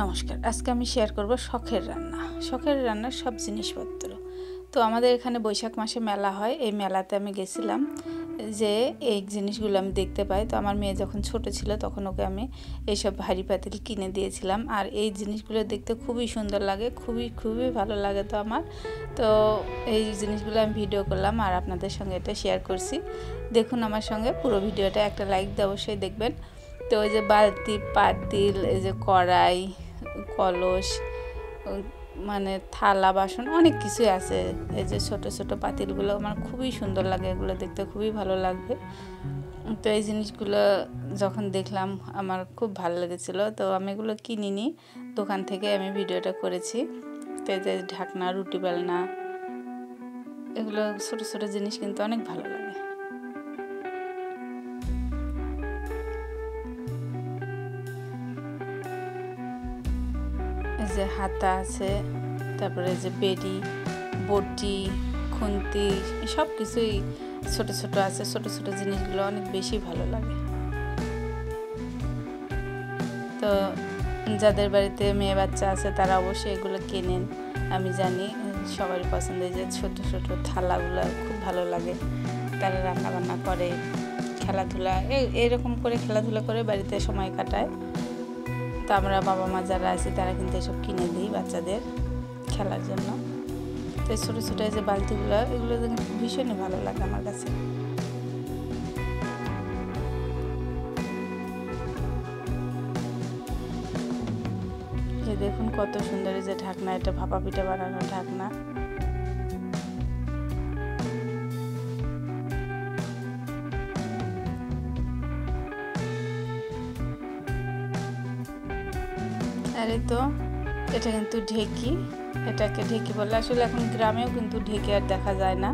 নমস্কার। আজকে আমি শেয়ার করব শখের রান্না। শখের রান্নার সব জিনিসপত্র। তো আমাদের এখানে বৈশাখ মাসে মেলা হয়। এই মেলাতে আমি গেছিলাম, যে এই জিনিসগুলো আমি দেখতে পাই। তো আমার মেয়ে যখন ছোট ছিল তখন ওকে আমি এইসব হাঁড়ি পাতিল কিনে দিয়েছিলাম। আর এই জিনিসগুলো দেখতে খুবই সুন্দর লাগে, খুবই ভালো লাগে তো আমার। তো এই জিনিসগুলো আমি ভিডিও করলাম আর আপনাদের সঙ্গে এটা শেয়ার করছি। দেখুন আমার সঙ্গে পুরো ভিডিওটা, একটা লাইক দিয়ে অবশ্যই দেখবেন। তো ওই যে বালতি, পাতিল, এই যে কড়াই, কলস, মানে থালা বাসন অনেক কিছুই আছে। এই যে ছোট ছোট পাতিলগুলো আমার খুবই সুন্দর লাগে, এগুলো দেখতে খুবই ভালো লাগবে। তো এই জিনিসগুলো যখন দেখলাম আমার খুব ভালো লেগেছিলো। তো আমি এগুলো কিনিনি, দোকান থেকে আমি ভিডিওটা করেছি। তো এই যে ঢাকনা, রুটি বেলনা, এগুলো ছোট ছোট জিনিস কিন্তু অনেক ভালো লাগে। এই যে হাতা আছে, তারপরে যে বেড়ি, বটি, খুন্তি, সব কিছুই ছোট ছোট আছে। ছোট ছোট জিনিসগুলো অনেক বেশি ভালো লাগে। তো যাদের বাড়িতে মেয়ে বাচ্চা আছে তারা অবশ্যই এগুলো কেনেন। আমি জানি সবারই পছন্দের যে ছোট ছোট থালাগুলো খুব ভালো লাগে। তারা রান্না বান্না করে, খেলাধুলা এরকম করে খেলাধুলা করে বাড়িতে সময় কাটায়। তো আমরা বাবা মা যারা আছি তারা কিন্তু এসব কিনে দিই বাচ্চাদের খেলার জন্য। তো ছোটো ছোটো এই যে বালতিগুলো, এগুলো ভীষণই ভালো লাগে আমার কাছে। যে দেখুন কত সুন্দর এই যে ঢাকনা, এটা ভাপা পিঠা বানানোর ঢাকনা। আর এই তো এটা কিন্তু ঢেকি, এটাকে ঢেকি বলে। আসলে এখন গ্রামেও কিন্তু ঢেকি আর দেখা যায় না।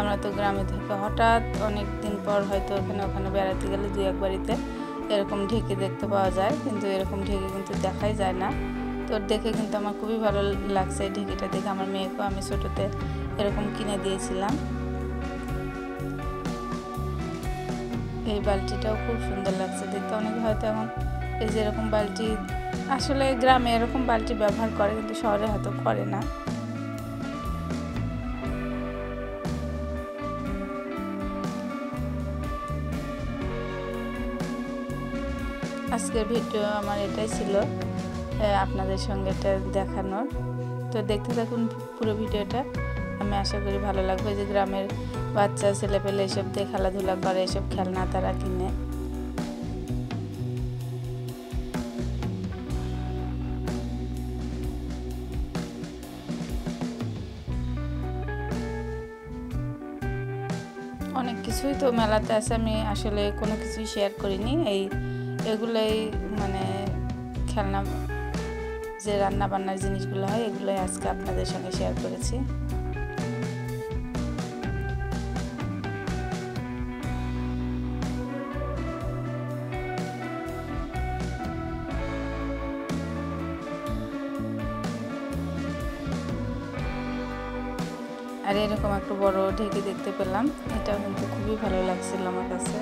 আমরা তো গ্রামে থেকে হঠাৎ অনেক দিন পর হয়তো ওখানে বেড়াতে গেলে দুই এক বাড়িতে এরকম ঢেকি দেখতে পাওয়া যায়, কিন্তু এরকম ঢেকি কিন্তু দেখাই যায় না। তো দেখে কিন্তু আমার খুবই ভালো লাগছে এই ঢেকিটা দেখে। আমার মেয়েকেও আমি ছোটোতে এরকম কিনে দিয়েছিলাম। এই বালতিটাও খুব সুন্দর লাগছে দেখতে। অনেকে হয়তো এখন এই যে এরকম বালতি, আসলে গ্রামে এরকম বালতি ব্যবহার করে, কিন্তু শহরে হয়তো করে না। আজকের ভিডিও আমার এটাই ছিল, আপনাদের সঙ্গে এটা দেখানোর। তো দেখতে থাকুন পুরো ভিডিওটা, আমি আশা করি ভালো লাগবে। যে গ্রামের বাচ্চা ছেলেপেলে এসব দিয়ে খেলাধুলা করে, এসব খেলনা তারা কিনে। অনেক কিছুই তো মেলাতে আছে, আমি আসলে কোনো কিছুই শেয়ার করিনি। এগুলোই মানে খেলনা, যে রান্না বান্নার জিনিসগুলো হয়, এগুলোই আজকে আপনাদের সঙ্গে শেয়ার করেছি। আর এরকম একটা বড় ঢেকি দেখতে পেলাম, এটাও কিন্তু খুবই ভালো লাগছিল আমার কাছে।